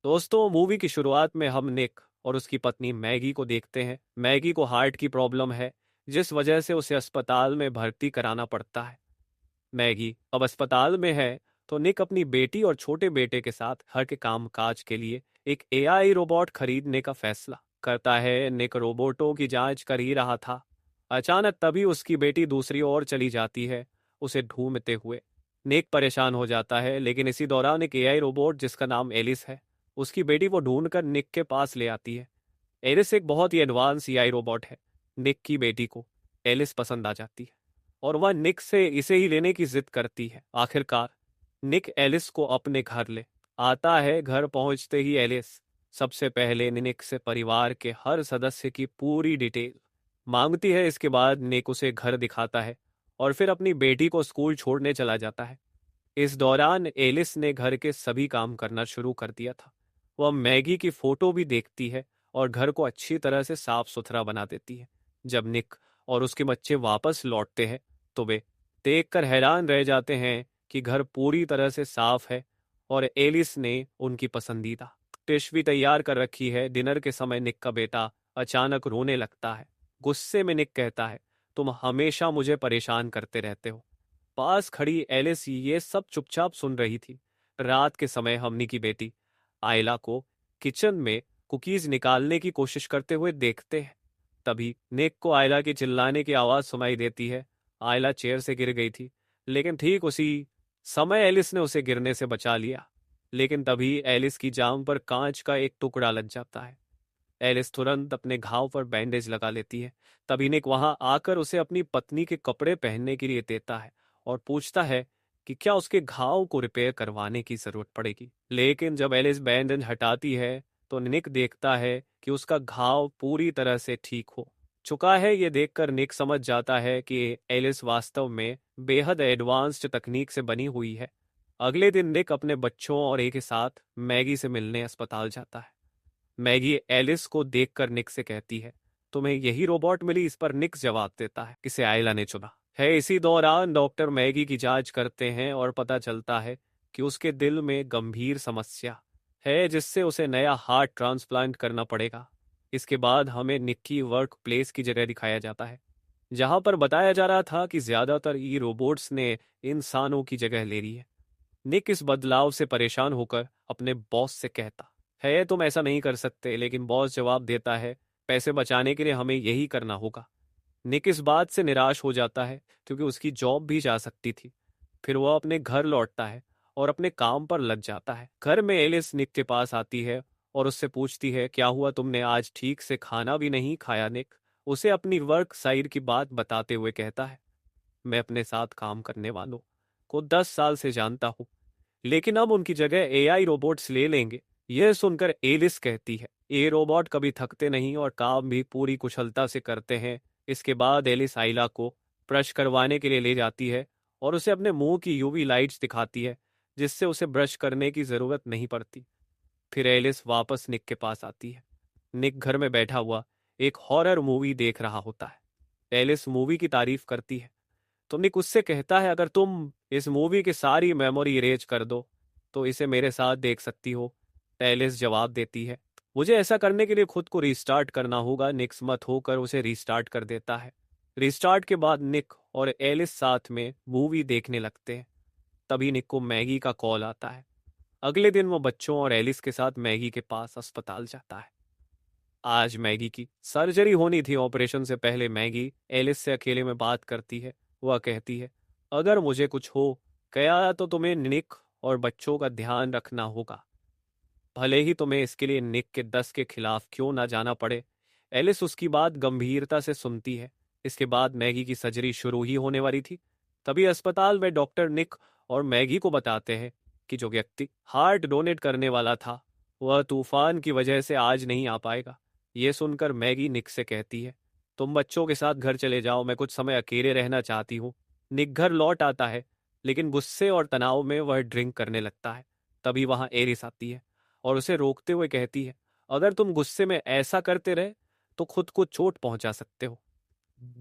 दोस्तों, मूवी की शुरुआत में हम निक और उसकी पत्नी मैगी को देखते हैं। मैगी को हार्ट की प्रॉब्लम है, जिस वजह से उसे अस्पताल में भर्ती कराना पड़ता है। मैगी अब अस्पताल में है, तो निक अपनी बेटी और छोटे बेटे के साथ घर के काम काज के लिए एक एआई रोबोट खरीदने का फैसला करता है। निक रोबोटों की जांच कर ही रहा था, अचानक तभी उसकी बेटी दूसरी ओर चली जाती है, उसे ढूंढते हुए। निक परेशान हो जाता है, लेकिन इसी दौरान एक एआई रोबोट जिसका नाम एलिस है, उसकी बेटी को ढूंढकर निक के पास ले आती है। एलिस एक बहुत ही एडवांस एआई रोबोट है। निक की बेटी को एलिस पसंद आ जाती है और वह निक से इसे ही लेने की जिद करती है। आखिरकार निक एलिस को अपने घर ले आता है। घर पहुंचते ही एलिस सबसे पहले निक से परिवार के हर सदस्य की पूरी डिटेल मांगती है। इसके बाद निक उसे घर दिखाता है और फिर अपनी बेटी को स्कूल छोड़ने चला जाता है। इस दौरान एलिस ने घर के सभी काम करना शुरू कर दिया था। वह मैगी की फोटो भी देखती है और घर को अच्छी तरह से साफ सुथरा बना देती है। जब निक और उसके बच्चे वापस लौटते हैं, तो वे देखकर हैरान रह जाते हैं कि घर पूरी तरह से साफ है और एलिस ने उनकी पसंदीदा डिश भी तैयार कर रखी है। डिनर के समय निक का बेटा अचानक रोने लगता है। गुस्से में निक कहता है, तुम हमेशा मुझे परेशान करते रहते हो। पास खड़ी एलिस ये सब चुपचाप सुन रही थी। रात के समय हमनी की बेटी आयला को किचन में कुकीज निकालने की कोशिश करते हुए देखते हैं। तभी निक को आयला की चिल्लाने की आवाज सुनाई देती है। आयला चेयर से गिर गई थी, लेकिन ठीक उसी समय एलिस ने उसे गिरने से बचा लिया। लेकिन तभी एलिस की जांघ पर कांच का एक टुकड़ा लग जाता है। एलिस तुरंत अपने घाव पर बैंडेज लगा लेती है। तभी निक वहां आकर उसे अपनी पत्नी के कपड़े पहनने के लिए देता है और पूछता है कि क्या उसके घाव को रिपेयर करवाने की जरूरत पड़ेगी। लेकिन जब एलिस बैंडेज हटाती है, तो निक देखता है कि उसका घाव पूरी तरह से ठीक हो चुका है। ये देखकर निक समझ जाता है कि एलिस वास्तव में बेहद एडवांस्ड तकनीक से बनी हुई है। अगले दिन निक अपने बच्चों और एक के साथ मैगी से मिलने अस्पताल जाता है। मैगी एलिस को देखकर निक से कहती है, तुम्हें यही रोबोट मिली? इस पर निक जवाब देता है, किसे आयला ने चुना है। इसी दौरान डॉक्टर मैगी की जांच करते हैं और पता चलता है कि उसके दिल में गंभीर समस्या है, जिससे उसे नया हार्ट ट्रांसप्लांट करना पड़ेगा। इसके बाद हमें निक की वर्क प्लेस की जगह दिखाया जाता है, जहां पर बताया जा रहा था कि ज्यादातर ई रोबोट्स ने इंसानों की जगह ले ली है। निक इस बदलाव से परेशान होकर अपने बॉस से कहता है, तुम ऐसा नहीं कर सकते। लेकिन बॉस जवाब देता है, पैसे बचाने के लिए हमें यही करना होगा। निक इस बात से निराश हो जाता है, क्योंकि उसकी जॉब भी जा सकती थी। फिर वह अपने घर लौटता है और अपने काम पर लग जाता है। घर में एलिस निक के पास आती है और उससे पूछती है, क्या हुआ, तुमने आज ठीक से खाना भी नहीं खाया? निक उसे अपनी वर्क साइड की बात बताते हुए कहता है, मैं अपने साथ काम करने वालों को 10 साल से जानता हूँ, लेकिन अब उनकी जगह एआई रोबोट्स ले लेंगे। यह सुनकर एलिस कहती है, ये रोबोट कभी थकते नहीं और काम भी पूरी कुशलता से करते हैं। इसके बाद एलिस आइला को ब्रश करवाने के लिए ले जाती है और उसे अपने मुंह की यूवी लाइट्स दिखाती है, जिससे उसे ब्रश करने की जरूरत नहीं पड़ती। फिर एलिस वापस निक के पास आती है। निक घर में बैठा हुआ एक हॉरर मूवी देख रहा होता है। एलिस मूवी की तारीफ करती है, तो निक उससे कहता है, अगर तुम इस मूवी की सारी मेमोरी इरेज कर दो, तो इसे मेरे साथ देख सकती हो। एलिस जवाब देती है, मुझे ऐसा करने के लिए खुद को रीस्टार्ट करना होगा। निक मत होकर उसे रीस्टार्ट कर देता है। रीस्टार्ट के बाद निक और एलिस साथ में मूवी देखने लगते हैं। तभी निक को मैगी का कॉल आता है। अगले दिन वो बच्चों और एलिस के साथ मैगी के पास अस्पताल जाता है। आज मैगी की सर्जरी होनी थी। ऑपरेशन से पहले मैगी एलिस से अकेले में बात करती है। वह कहती है, अगर मुझे कुछ हो गया तो तुम्हें निक और बच्चों का ध्यान रखना होगा, भले ही तुम्हें इसके लिए निक के 10 के खिलाफ क्यों ना जाना पड़े। एलिस उसकी बात गंभीरता से सुनती है। इसके बाद मैगी की सर्जरी शुरू ही होने वाली थी। तभी अस्पताल में डॉक्टर निक और मैगी को बताते हैं कि जो व्यक्ति हार्ट डोनेट करने वाला था, वह तूफान की वजह से आज नहीं आ पाएगा। ये सुनकर मैगी निक से कहती है, तुम बच्चों के साथ घर चले जाओ, मैं कुछ समय अकेले रहना चाहती हूँ। निक घर लौट आता है, लेकिन गुस्से और तनाव में वह ड्रिंक करने लगता है। तभी वहां एरिस आती है और उसे रोकते हुए कहती है, अगर तुम गुस्से में ऐसा करते रहे तो खुद को चोट पहुंचा सकते हो।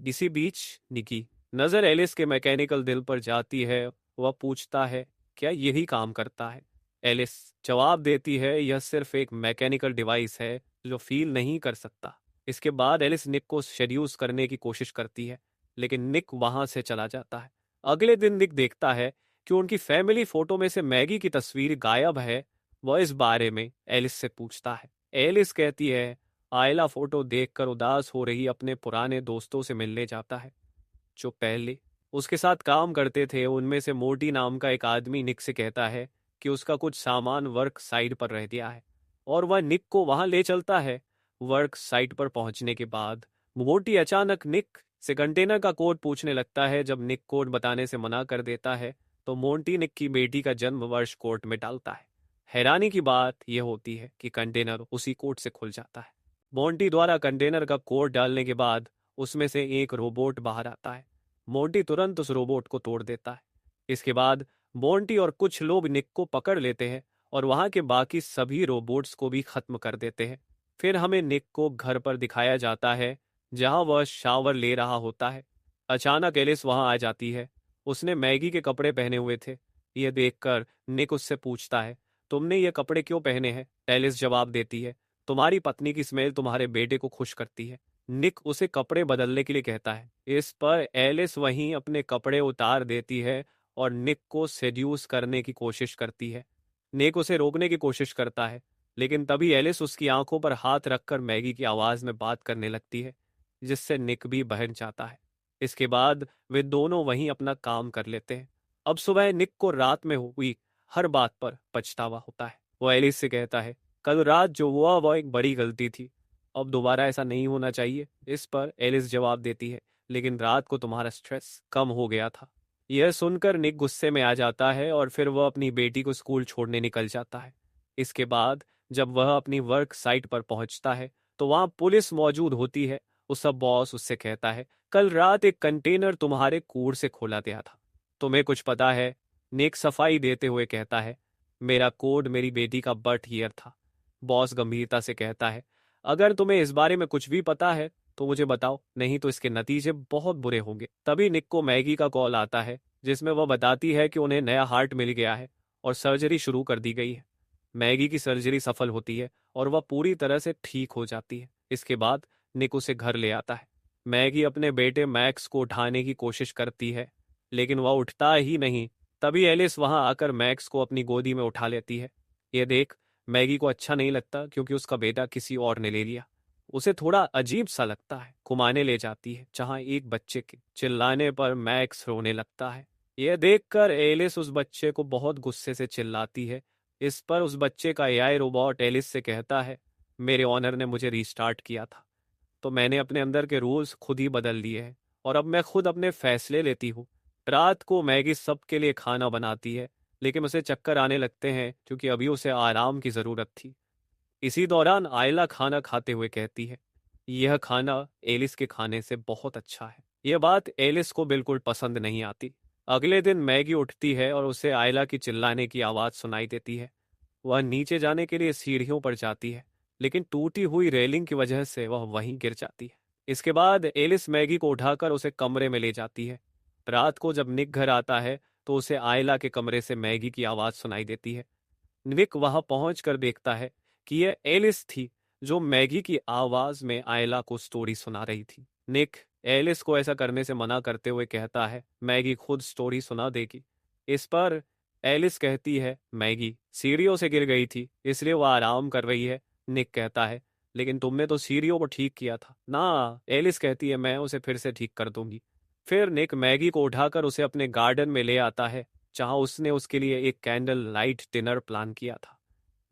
इसी बीच निकी नजर एलिस के मैकेनिकल दिल पर जाती है। वह पूछता है, क्या यही काम करता है? एलिस जवाब देती है, यह सिर्फ एक मैकेनिकल डिवाइस है जो फील नहीं कर सकता। इसके बाद एलिस निक को शेड्यूस करने की कोशिश करती है, लेकिन निक वहां से चला जाता है। अगले दिन निक देखता है कि उनकी फैमिली फोटो में से मैगी की तस्वीर गायब है। वह इस बारे में एलिस से पूछता है। एलिस कहती है आयला फोटो देखकर उदास हो रही अपने पुराने दोस्तों से मिलने जाता है जो पहले उसके साथ काम करते थे। उनमें से मोटी नाम का एक आदमी निक से कहता है कि उसका कुछ सामान वर्क साइट पर रह गया है और वह निक को वहां ले चलता है। वर्क साइट पर पहुंचने के बाद मोटी अचानक निक से कंटेनर का कोड पूछने लगता है। जब निक कोड बताने से मना कर देता है तो मोंटी निक की बेटी का जन्म वर्ष कोर्ट में डालता है। हैरानी की बात यह होती है कि कंटेनर उसी कोड से खुल जाता है। मोंटी द्वारा कंटेनर का कोड डालने के बाद उसमें से एक रोबोट बाहर आता है। मोंटी तुरंत उस रोबोट को तोड़ देता है। इसके बाद मोंटी और कुछ लोग निक को पकड़ लेते हैं और वहां के बाकी सभी रोबोट्स को भी खत्म कर देते हैं। फिर हमें निक को घर पर दिखाया जाता है जहां वह शावर ले रहा होता है। अचानक एलिस वहां आ जाती है। उसने मैगी के कपड़े पहने हुए थे। यह देखकर निक उससे पूछता है तुमने ये कपड़े क्यों पहने हैं। एलिस जवाब देती है तुम्हारी पत्नी की स्मेल तुम्हारे बेटे को खुश करती है। निक उसे कपड़े बदलने के लिए कहता है। इस पर एलिस वहीं अपने कपड़े उतार देती है और निक को सेड्यूस करने की कोशिश करती है। निक उसे रोकने की कोशिश करता है, लेकिन तभी एलिस उसकी आंखों पर हाथ रखकर मैगी की आवाज में बात करने लगती है, जिससे निक भी बहक जाता है। इसके बाद वे दोनों वहीं अपना काम कर लेते हैं। अब सुबह निक को रात में हुई हर बात पर पछतावा होता है। वो एलिस से कहता है कल रात जो हुआ वह एक बड़ी गलती थी, अब दोबारा ऐसा नहीं होना चाहिए। इस पर एलिस जवाब देती है लेकिन रात को तुम्हारा स्ट्रेस कम हो गया था। यह सुनकर निक गुस्से में आ जाता है और फिर वह अपनी बेटी को स्कूल छोड़ने निकल जाता है। इसके बाद जब वह अपनी वर्क साइट पर पहुंचता है तो वहां पुलिस मौजूद होती है। उसका बॉस उससे कहता है कल रात एक कंटेनर तुम्हारे कूड़ से खोला गया था, तुम्हें कुछ पता है। निक सफाई देते हुए कहता है मेरा कोड मेरी बेटी का बर्थ ईयर था। बॉस गंभीरता से कहता है अगर तुम्हें इस बारे में कुछ भी पता है तो मुझे बताओ, नहीं तो इसके नतीजे बहुत बुरे होंगे। तभी निक को मैगी का कॉल आता है जिसमें वह बताती है कि उन्हें नया हार्ट मिल गया है और सर्जरी शुरू कर दी गई है। मैगी की सर्जरी सफल होती है और वह पूरी तरह से ठीक हो जाती है। इसके बाद निक उसे घर ले आता है। मैगी अपने बेटे मैक्स को उठाने की कोशिश करती है लेकिन वह उठता ही नहीं। तभी एलिस वहां आकर मैक्स को अपनी गोदी में उठा लेती है। यह देख मैगी को अच्छा नहीं लगता क्योंकि उसका बेटा किसी और ने ले लिया। उसे थोड़ा अजीब सा लगता है। घुमाने ले जाती है जहां एक बच्चे के चिल्लाने पर मैक्स रोने लगता है। यह देखकर एलिस उस बच्चे को बहुत गुस्से से चिल्लाती है। इस पर उस बच्चे का एआई रोबोट एलिस से कहता है मेरे ऑनर ने मुझे रीस्टार्ट किया था तो मैंने अपने अंदर के रूल्स खुद ही बदल लिए हैं और अब मैं खुद अपने फैसले लेती हूँ। रात को मैगी सबके लिए खाना बनाती है लेकिन उसे चक्कर आने लगते हैं क्योंकि अभी उसे आराम की जरूरत थी। इसी दौरान आयला खाना खाते हुए कहती है यह खाना एलिस के खाने से बहुत अच्छा है। यह बात एलिस को बिल्कुल पसंद नहीं आती। अगले दिन मैगी उठती है और उसे आयला की चिल्लाने की आवाज सुनाई देती है। वह नीचे जाने के लिए सीढ़ियों पर जाती है लेकिन टूटी हुई रेलिंग की वजह से वह वहीं गिर जाती है। इसके बाद एलिस मैगी को उठाकर उसे कमरे में ले जाती है। रात को जब निक घर आता है तो उसे आयला के कमरे से मैगी की आवाज सुनाई देती है। निक वहां पहुंचकर देखता है कि यह एलिस थी जो मैगी की आवाज में आयला को स्टोरी सुना रही थी। निक एलिस को ऐसा करने से मना करते हुए कहता है मैगी खुद स्टोरी सुना देगी। इस पर एलिस कहती है मैगी सीढ़ियों से गिर गई थी इसलिए वह आराम कर रही है। निक कहता है लेकिन तुमने तो सीढ़ियों को ठीक किया था ना। एलिस कहती है मैं उसे फिर से ठीक कर दूंगी। फिर निक मैगी को उठाकर उसे अपने गार्डन में ले आता है जहां उसने उसके लिए एक कैंडल लाइट डिनर प्लान किया था।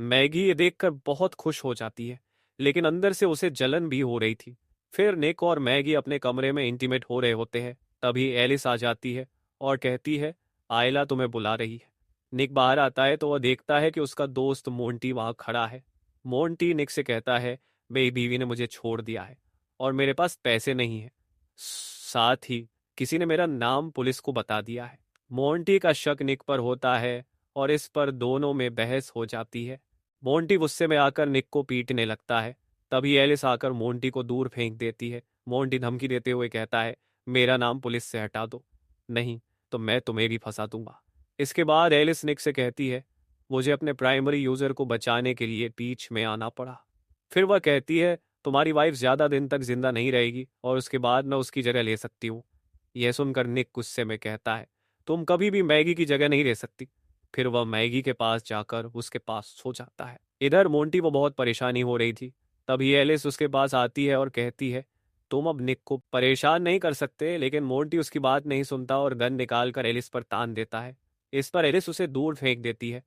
मैगी ये देखकर बहुत खुश हो जाती है लेकिन अंदर से उसे जलन भी हो रही थी। फिर निक और मैगी अपने कमरे में इंटीमेट हो रहे होते हैं। तभी एलिस आ जाती है और कहती है आयला तुम्हें बुला रही है। निक बाहर आता है तो वह देखता है कि उसका दोस्त मोंटी वहां खड़ा है। मोंटी निक से कहता है मेरी बीवी ने मुझे छोड़ दिया है और मेरे पास पैसे नहीं है, साथ ही किसी ने मेरा नाम पुलिस को बता दिया है। मोंटी का शक निक पर होता है और इस पर दोनों में बहस हो जाती है। मोंटी गुस्से में आकर निक को पीटने लगता है। तभी एलिस आकर मोंटी को दूर फेंक देती है। मोंटी धमकी देते हुए कहता है मेरा नाम पुलिस से हटा दो, नहीं तो मैं तुम्हें भी फंसा दूंगा। इसके बाद एलिस निक से कहती है मुझे अपने प्राइमरी यूजर को बचाने के लिए बीच में आना पड़ा। फिर वह कहती है तुम्हारी वाइफ ज्यादा दिन तक जिंदा नहीं रहेगी और उसके बाद मैं उसकी जगह ले सकती हूँ। यह सुनकर निक गुस्से में कहता है तुम कभी भी मैगी की जगह नहीं ले सकती। फिर वह मैगी के पास जाकर उसके पास सो जाता है। इधर मोंटी को बहुत परेशानी हो रही थी। तभी एलिस उसके पास आती है और कहती है तुम अब निक को परेशान नहीं कर सकते, लेकिन मोंटी उसकी बात नहीं सुनता और गन निकाल कर एलिस पर तान देता है। इस पर एलिस उसे दूर फेंक देती है।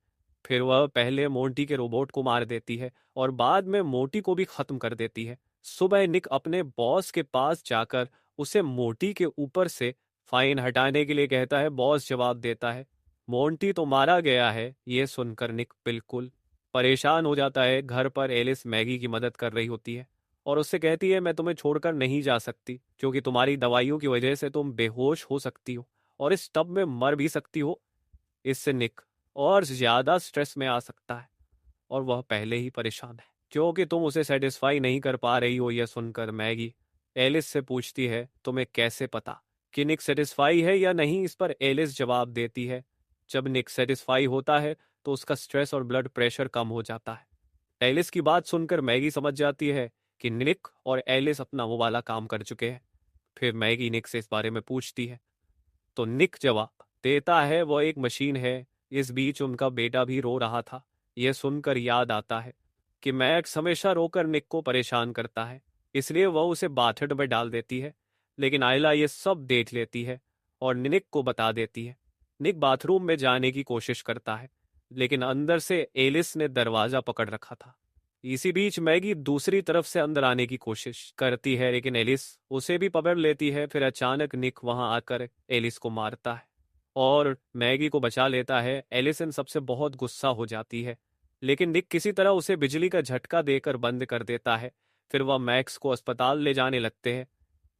फिर वह पहले मोंटी के रोबोट को मार देती है और बाद में मोंटी को भी खत्म कर देती है। सुबह निक अपने बॉस के पास जाकर उसे मोंटी के ऊपर से फाइन हटाने के लिए कहता है। बॉस जवाब देता है मोंटी तो मारा गया है। ये सुनकर निक बिल्कुल परेशान हो जाता है। घर पर एलिस मैगी की मदद कर रही होती है और उससे कहती है मैं तुम्हें छोड़कर नहीं जा सकती, क्योंकि तुम्हारी दवाइयों की वजह से तुम बेहोश हो सकती हो और इस टब में मर भी सकती हो। इससे निक और ज्यादा स्ट्रेस में आ सकता है और वह पहले ही परेशान है क्योंकि तुम उसे सेटिस्फाई नहीं कर पा रही हो। यह सुनकर मैगी एलिस से पूछती है तुम्हें कैसे पता कि निक सेटिस्फाई है या नहीं। इस पर एलिस जवाब देती है जब निक सेटिस्फाई होता है तो उसका स्ट्रेस और ब्लड प्रेशर कम हो जाता है। एलिस की बात सुनकर मैगी समझ जाती है कि निक और एलिस अपना वो वाला काम कर चुके हैं। फिर मैगी निक से इस बारे में पूछती है तो निक जवाब देता है वह एक मशीन है। इस बीच उनका बेटा भी रो रहा था। यह सुनकर याद आता है कि मैक्स हमेशा रोकर निक को परेशान करता है, इसलिए वह उसे बाथटब में डाल देती है। लेकिन आयला ये सब देख लेती है और निक को बता देती है। निक बाथरूम में जाने की कोशिश करता है, लेकिन अंदर से एलिस ने दरवाजा पकड़ रखा था। इसी बीच मैगी दूसरी तरफ से अंदर आने की कोशिश करती है, लेकिन एलिस उसे भी पकड़ लेती है। फिर अचानक निक वहां आकर एलिस को मारता है और मैगी को बचा लेता है। एलिस इन सबसे बहुत गुस्सा हो जाती है, लेकिन निक किसी तरह उसे बिजली का झटका देकर बंद कर देता है। फिर वह मैक्स को अस्पताल ले जाने लगते हैं,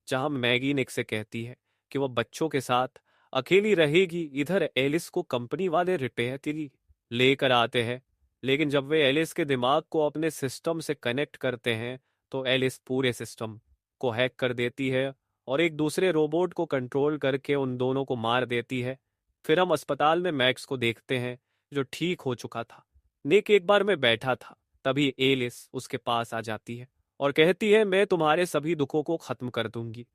जहां मैगी निक से कहती है कि वह बच्चों के साथ अकेली रहेगी। इधर एलिस को कंपनी वाले रिपेयर लेकर आते हैं, लेकिन जब वे एलिस के दिमाग को अपने सिस्टम से कनेक्ट करते हैं तो एलिस पूरे सिस्टम को हैक कर देती है और एक दूसरे रोबोट को कंट्रोल करके उन दोनों को मार देती है। फिर हम अस्पताल में मैक्स को देखते हैं जो ठीक हो चुका था। निक एक बार में बैठा था, तभी एलिस उसके पास आ जाती है और कहती है मैं तुम्हारे सभी दुखों को खत्म कर दूंगी,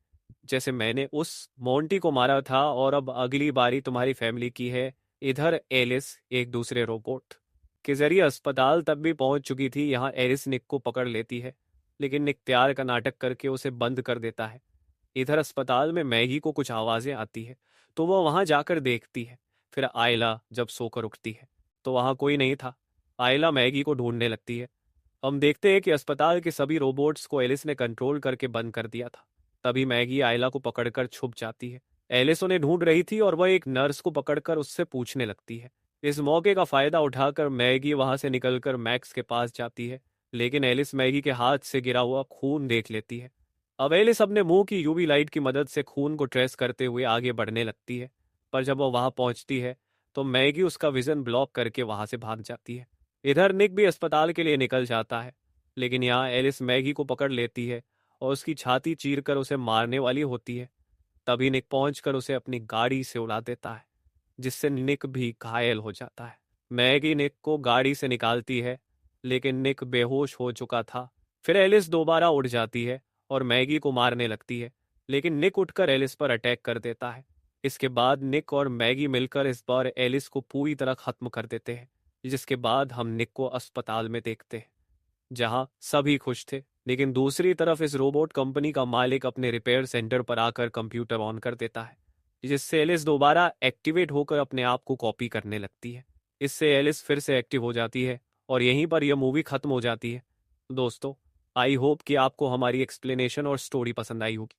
जैसे मैंने उस मोंटी को मारा था, और अब अगली बारी तुम्हारी फैमिली की है। इधर एलिस एक दूसरे रोबोट के जरिए अस्पताल तक भी पहुंच चुकी थी। यहाँ एलिस निक को पकड़ लेती है, लेकिन निक प्यार का नाटक करके उसे बंद कर देता है। इधर अस्पताल में मैगी को कुछ आवाजें आती है तो वह वहां जाकर देखती है। फिर आयला जब सोकर उठती है तो वहां कोई नहीं था। आयला मैगी को ढूंढने लगती है। हम देखते हैं कि अस्पताल के सभी रोबोट्स को एलिस ने कंट्रोल करके बंद कर दिया था। तभी मैगी आयला को पकड़कर छुप जाती है। एलिस उन्हें ढूंढ रही थी और वह एक नर्स को पकड़कर उससे पूछने लगती है। इस मौके का फायदा उठाकर मैगी वहां से निकलकर मैक्स के पास जाती है, लेकिन एलिस मैगी के हाथ से गिरा हुआ खून देख लेती है। अब एलिस अपने मुंह की यूवी लाइट की मदद से खून को ट्रेस करते हुए आगे बढ़ने लगती है, पर जब वह वहां पहुंचती है तो मैगी उसका विजन ब्लॉक करके वहां से भाग जाती है। इधर निक भी अस्पताल के लिए निकल जाता है, लेकिन यहाँ एलिस मैगी को पकड़ लेती है और उसकी छाती चीरकर उसे मारने वाली होती है। तभी निक पहुंचकर उसे अपनी गाड़ी से उड़ा देता है, जिससे निक भी घायल हो जाता है। मैगी निक को गाड़ी से निकालती है, लेकिन निक बेहोश हो चुका था। फिर एलिस दोबारा उठ जाती है और मैगी को मारने लगती है, लेकिन निक उठकर एलिस पर अटैक कर देता है। इसके बाद निक और मैगी मिलकर इस बार एलिस को पूरी तरह खत्म कर देते हैं, जिसके बाद हम निक को अस्पताल में देखते हैं जहां सभी खुश थे। लेकिन दूसरी तरफ इस रोबोट कंपनी का मालिक अपने रिपेयर सेंटर पर आकर कंप्यूटर ऑन कर देता है, जिससे एलिस दोबारा एक्टिवेट होकर अपने आप को कॉपी करने लगती है। इससे एलिस फिर से एक्टिव हो जाती है और यहीं पर यह मूवी खत्म हो जाती है। दोस्तों, आई होप कि आपको हमारी एक्सप्लेनेशन और स्टोरी पसंद आई होगी।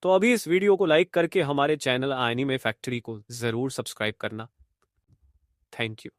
तो अभी इस वीडियो को लाइक करके हमारे चैनल एनीमे फैक्ट्री को जरूर सब्सक्राइब करना। Thank you.